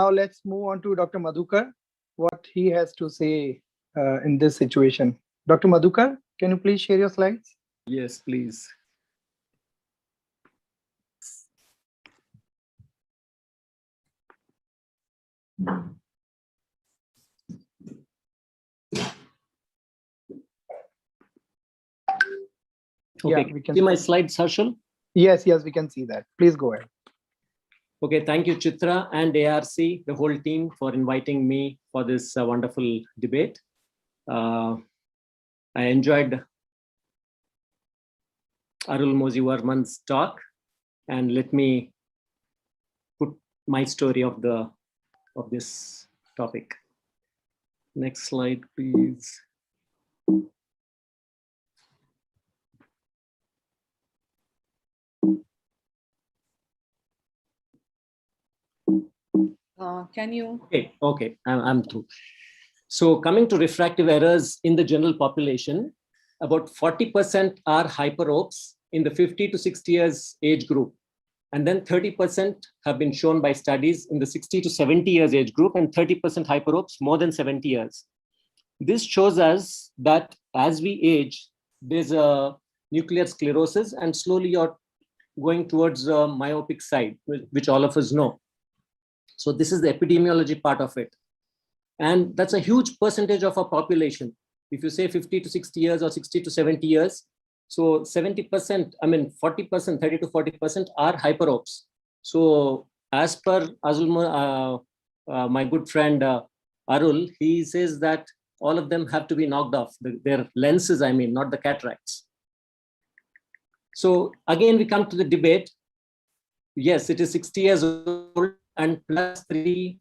Now let's move on to Dr. Madhukar, what he has to say in this situation. Dr. Madhukar, can you please share your slides? Yes, please. Okay, Yeah, we can see my slides, Harshal? Yes, we can see that. Please go ahead. Okay, thank you, Chitra and ARC, the whole team, for inviting me for this wonderful debate. I enjoyed Arul Mozivarman's talk, and let me put my story of this topic. Next slide, please. Can you? Okay, I'm through. So coming to refractive errors in the general population, about 40% are hyperopes in the 50 to 60 years age group. And then 30% have been shown by studies in the 60 to 70 years age group, and 30% hyperopes more than 70 years. This shows us that as we age, there's a nuclear sclerosis, and slowly you're going towards a myopic side, which all of us know. So this is the epidemiology part of it. And that's a huge percentage of our population. If you say 50 to 60 years or 60 to 70 years, so 70%, 40%, 30 to 40% are hyperopes. So as per my good friend Arul, he says that all of them have to be knocked off, their lenses, not the cataracts. So again, we come to the debate. Yes, it is 60 years old and plus 3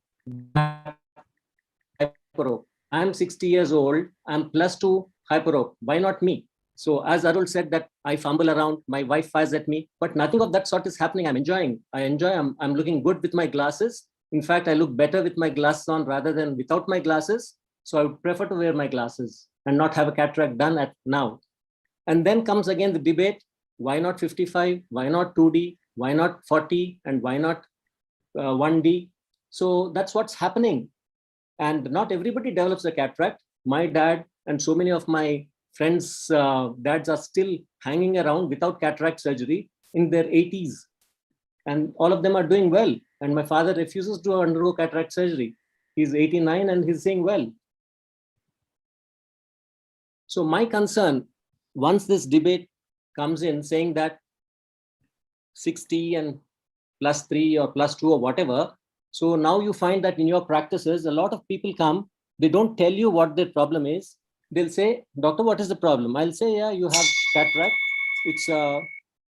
hyperope. I'm 60 years old, I'm plus 2 hyperope. Why not me? So as Arul said that I fumble around, my wife fires at me, but nothing of that sort is happening. I'm enjoying. I'm looking good with my glasses. In fact, I look better with my glasses on rather than without my glasses. So I would prefer to wear my glasses and not have a cataract done at now. And then comes again the debate, why not 55? Why not 2D? Why not 40? And why not 1D? So that's what's happening. And not everybody develops a cataract. My dad and so many of my friends' dads are still hanging around without cataract surgery in their 80s. And all of them are doing well. And my father refuses to undergo cataract surgery. He's 89 and he's saying well. So my concern, once this debate comes in saying that 60 and plus 3 or plus 2 or whatever, so now you find that in your practices, a lot of people come, they don't tell you what their problem is. They'll say, doctor, what is the problem? I'll say, yeah, you have cataract. It's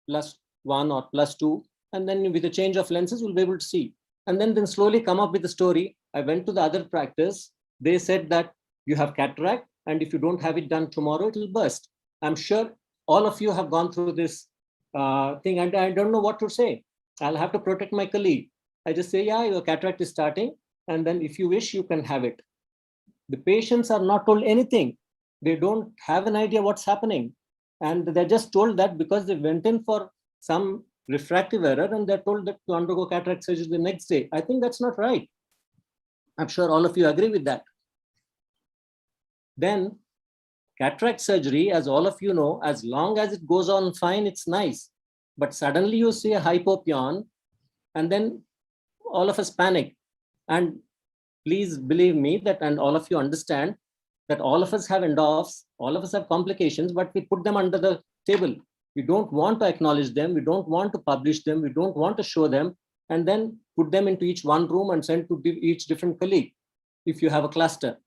plus 1 or plus 2. And then with a change of lenses, we'll be able to see. And then slowly come up with the story. I went to the other practice. They said that you have cataract, and if you don't have it done tomorrow, it will burst. I'm sure all of you have gone through this thing, and I don't know what to say. I'll have to protect my colleague. I just say, yeah, your cataract is starting, and then if you wish, you can have it. The patients are not told anything. They don't have an idea what's happening. And they're just told that because they went in for some refractive error and they're told that to undergo cataract surgery the next day. I think that's not right. I'm sure all of you agree with that. Then cataract surgery, as all of you know, as long as it goes on fine, it's nice. But suddenly you see a hypopyon, and then all of us panic. And please believe me that, and all of you understand that all of us have end-offs, all of us have complications, but we put them under the table. We don't want to acknowledge them. We don't want to publish them. We don't want to show them, and then put them into each one room and send to each different colleague if you have a cluster.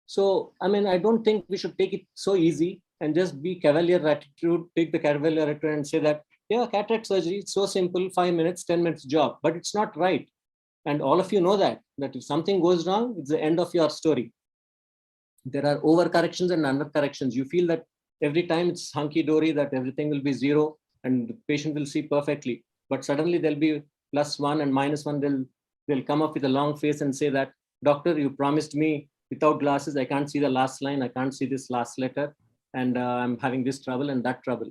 So, I don't think we should take it so easy and just be cavalier attitude, take the cavalier attitude and say that, yeah, cataract surgery, it's so simple, 5 minutes, 10 minutes job, but it's not right. And all of you know that if something goes wrong, it's the end of your story. There are overcorrections and undercorrections. You feel that every time it's hunky-dory, that everything will be 0 and the patient will see perfectly. But suddenly there'll be +1 and -1. They'll come up with a long face and say that, doctor, you promised me without glasses, I can't see the last line, I can't see this last letter, and I'm having this trouble and that trouble.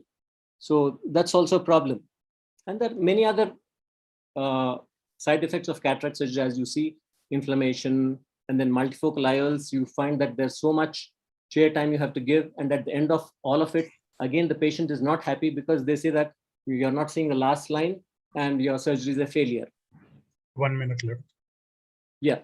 So that's also a problem. And there are many other side effects of cataract surgery, as you see. inflammation, and then multifocal IOLs, you find that there's so much chair time you have to give. And at the end of all of it, again, the patient is not happy because they say that you're not seeing the last line and your surgery is a failure. 1 minute left. Yeah.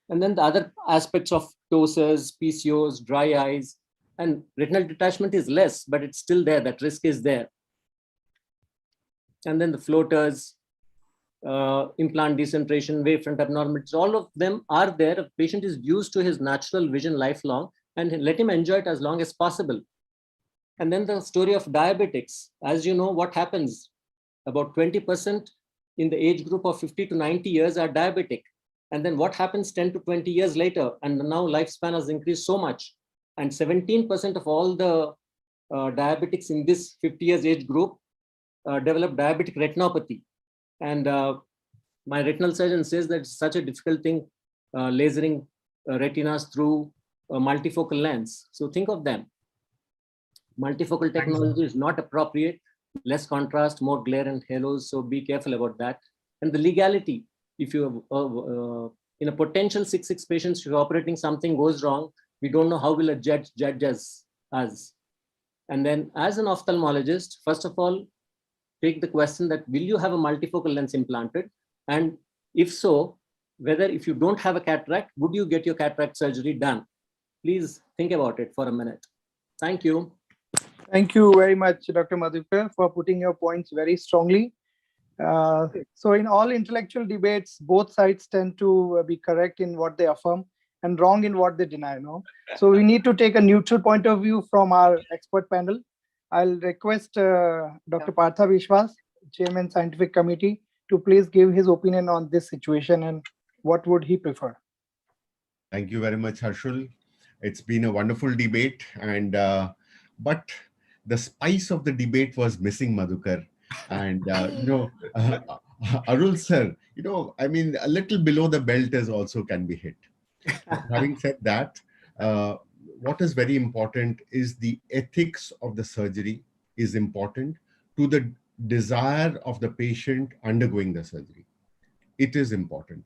And then the other aspects of ptosis, PCOS, dry eyes, and retinal detachment is less, but it's still there. That risk is there. And then the floaters, implant decentration, wavefront abnormalities, all of them are there. If patient is used to his natural vision lifelong, and let him enjoy it as long as possible. And then the story of diabetics. As you know, what happens? About 20% in the age group of 50 to 90 years are diabetic. And then what happens 10 to 20 years later? And now lifespan has increased so much. And 17% of all the diabetics in this 50 years age group develop diabetic retinopathy. And my retinal surgeon says that it's such a difficult thing, lasering retinas through a multifocal lens. So think of them. Multifocal technology is not appropriate, less contrast, more glare and halos. So be careful about that. And the legality, if you in a potential 6/6 patients, if you're operating, something goes wrong, we don't know how will a judge us. And then as an ophthalmologist, first of all, take the question that will you have a multifocal lens implanted? And if so, whether if you don't have a cataract, would you get your cataract surgery done? Please think about it for a minute. Thank you. Thank you very much, Dr. Madhukar, for putting your points very strongly. So in all intellectual debates, both sides tend to be correct in what they affirm and wrong in what they deny. No? So we need to take a neutral point of view from our expert panel. I'll request Dr. Partha Vishwas, Chairman Scientific Committee, to please give his opinion on this situation and what would he prefer. Thank you very much, Harshul. It's been a wonderful debate, and but the spice of the debate was missing, Madhukar. And Arul sir, I mean, a little below the belt is also can be hit. Having said that, what is very important is the ethics of the surgery is important to the desire of the patient undergoing the surgery. It is important.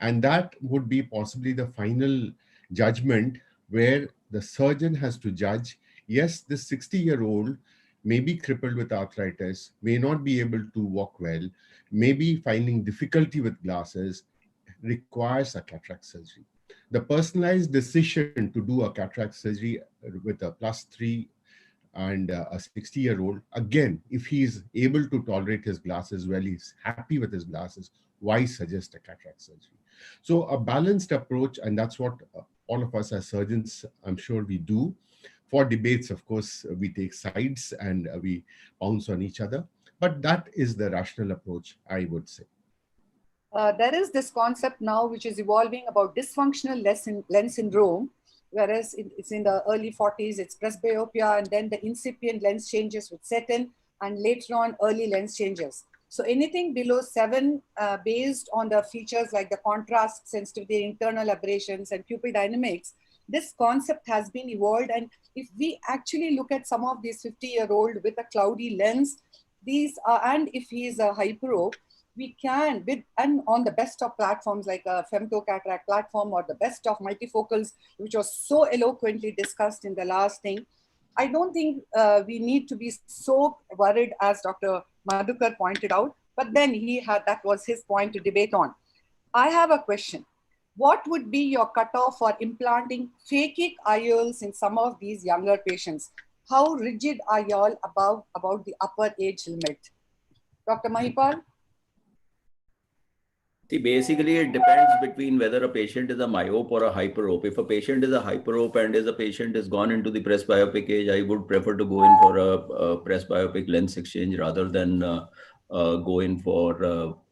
And that would be possibly the final judgment where the surgeon has to judge, yes, this 60-year-old may be crippled with arthritis, may not be able to walk well, may be finding difficulty with glasses, requires a cataract surgery. The personalized decision to do a cataract surgery with a +3 and a 60-year-old, again, if he's able to tolerate his glasses well, he's happy with his glasses, why suggest a cataract surgery? So a balanced approach, and that's what all of us as surgeons, I'm sure we do. For debates, of course, we take sides and we bounce on each other, but that is the rational approach, I would say. There is this concept now which is evolving about dysfunctional lens syndrome, whereas it's in the early 40s, it's presbyopia, and then the incipient lens changes with setting, and later on early lens changes. So anything below 7 based on the features like the contrast, sensitivity, internal aberrations, and pupil dynamics, this concept has been evolved. And if we actually look at some of these 50-year-old with a cloudy lens, these are, and if he is a hypero, we can, and on the best of platforms like a femto cataract platform or the best of multifocals, which was so eloquently discussed in the last thing, I don't think we need to be so worried as Dr. Madhukar pointed out, but then that was his point to debate on. I have a question. What would be your cutoff for implanting phakic IOLs in some of these younger patients? How rigid are you all about the upper age limit? Dr. Mahipal? See, basically, it depends between whether a patient is a myope or a hyperope. If a patient is a hyperope and a patient has gone into the presbyopic age, I would prefer to go in for a presbyopic lens exchange rather than go in for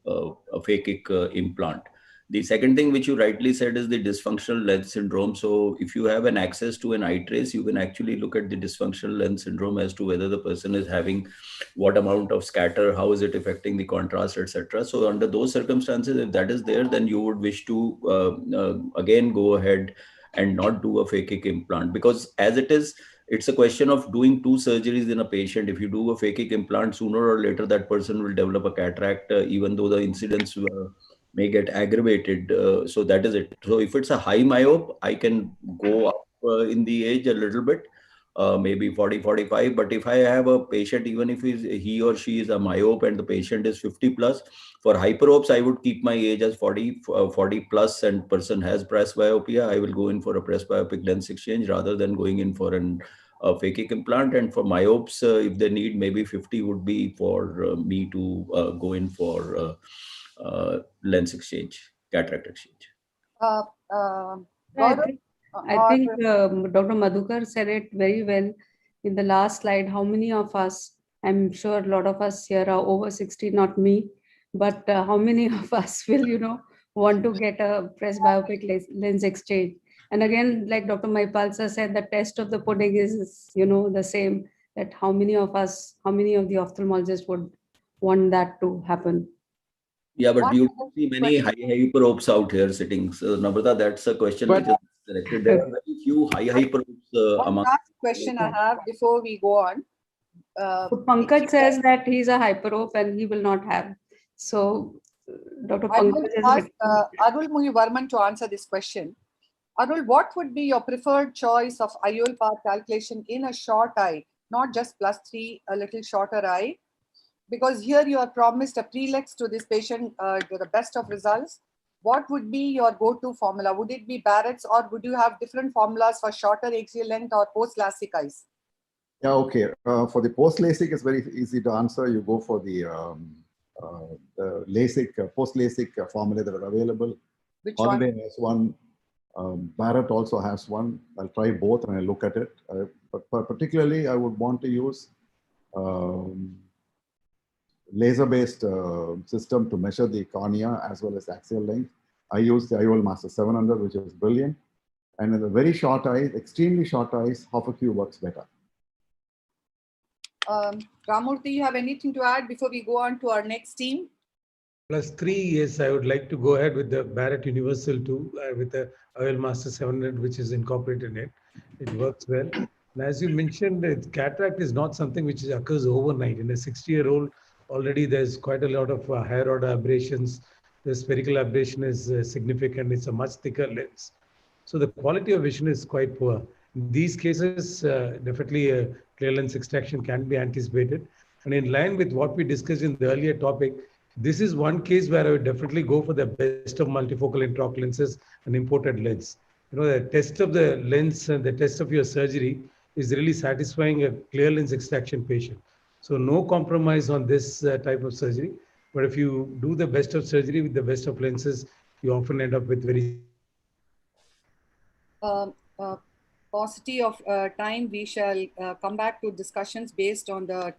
a phakic implant. The second thing which you rightly said is the dysfunctional lens syndrome. So if you have an access to an eye trace, you can actually look at the dysfunctional lens syndrome as to whether the person is having what amount of scatter, how is it affecting the contrast, etc. So under those circumstances, if that is there, then you would wish to again go ahead and not do a phakic implant, because as it is, it's a question of doing 2 surgeries in a patient. If you do a phakic implant, sooner or later that person will develop a cataract, even though the incidence may get aggravated. So that is it. So if it's a high myope, I can go up in the age a little bit, maybe 40, 45. But if I have a patient, even if he or she is a myope and the patient is 50 plus, for hyperopes, I would keep my age as 40 plus, and person has presbyopia, I will go in for a presbyopic lens exchange rather than going in for a phakic implant. And for myopes, if they need, maybe 50 would be for me to go in for lens exchange, cataract exchange. Uh, I Gaurav, think, or- Dr. Madhukar said it very well in the last slide. How many of us, I'm sure a lot of us here are over 60, not me, but how many of us will, want to get a presbyopic lens exchange? And again, like Dr. Maipalsa said, the test of the pudding is, the same, that how many of us, how many of the ophthalmologists would want that to happen? Yeah, but One you more see many high hyperopes out here sitting. So Namrata, that's a question which is directed. There are very few high hyperopes One among. last question I have before we go on. So Pankaj says that he's a hyperope and he will not have. So Dr. I will Pankaj is ask Arul Muhivarman to answer this question. Arul, what would be your preferred choice of IOL path calculation in a short eye, not just +3, a little shorter eye? Because here you are promised a prelex to this patient, the best of results. What would be your go-to formula? Would it be Barrett's, or would you have different formulas for shorter axial length or post-LASIK eyes? Yeah, okay. For the post-LASIK, it's very easy to answer. You go for the LASIK, post-LASIK formula that are available. Which Holiday one? has one. Barrett also has one. I'll try both and I'll look at it. But particularly, I would want to use laser-based system to measure the cornea as well as axial length. I use the IOL Master 700, which is brilliant. And in the very short eyes, extremely short eyes, half a Q works better. Ramurthy, you have anything to add before we go on to our next team? +3, yes, I would like to go ahead with the Barrett Universal 2 with the IOL Master 700, which is incorporated in it. It works well. And as you mentioned, cataract is not something which occurs overnight. In a 60-year-old, already there's quite a lot of higher order aberrations. The spherical aberration is significant. It's a much thicker lens. So the quality of vision is quite poor. In these cases, definitely a clear lens extraction can be anticipated. And in line with what we discussed in the earlier topic, this is one case where I would definitely go for the best of multifocal intraocular lenses and imported lens. The test of the lens and the test of your surgery is really satisfying a clear lens extraction patient. So no compromise on this type of surgery. But if you do the best of surgery with the best of lenses, you often end up with very Paucity of time, we shall come back to discussions based on the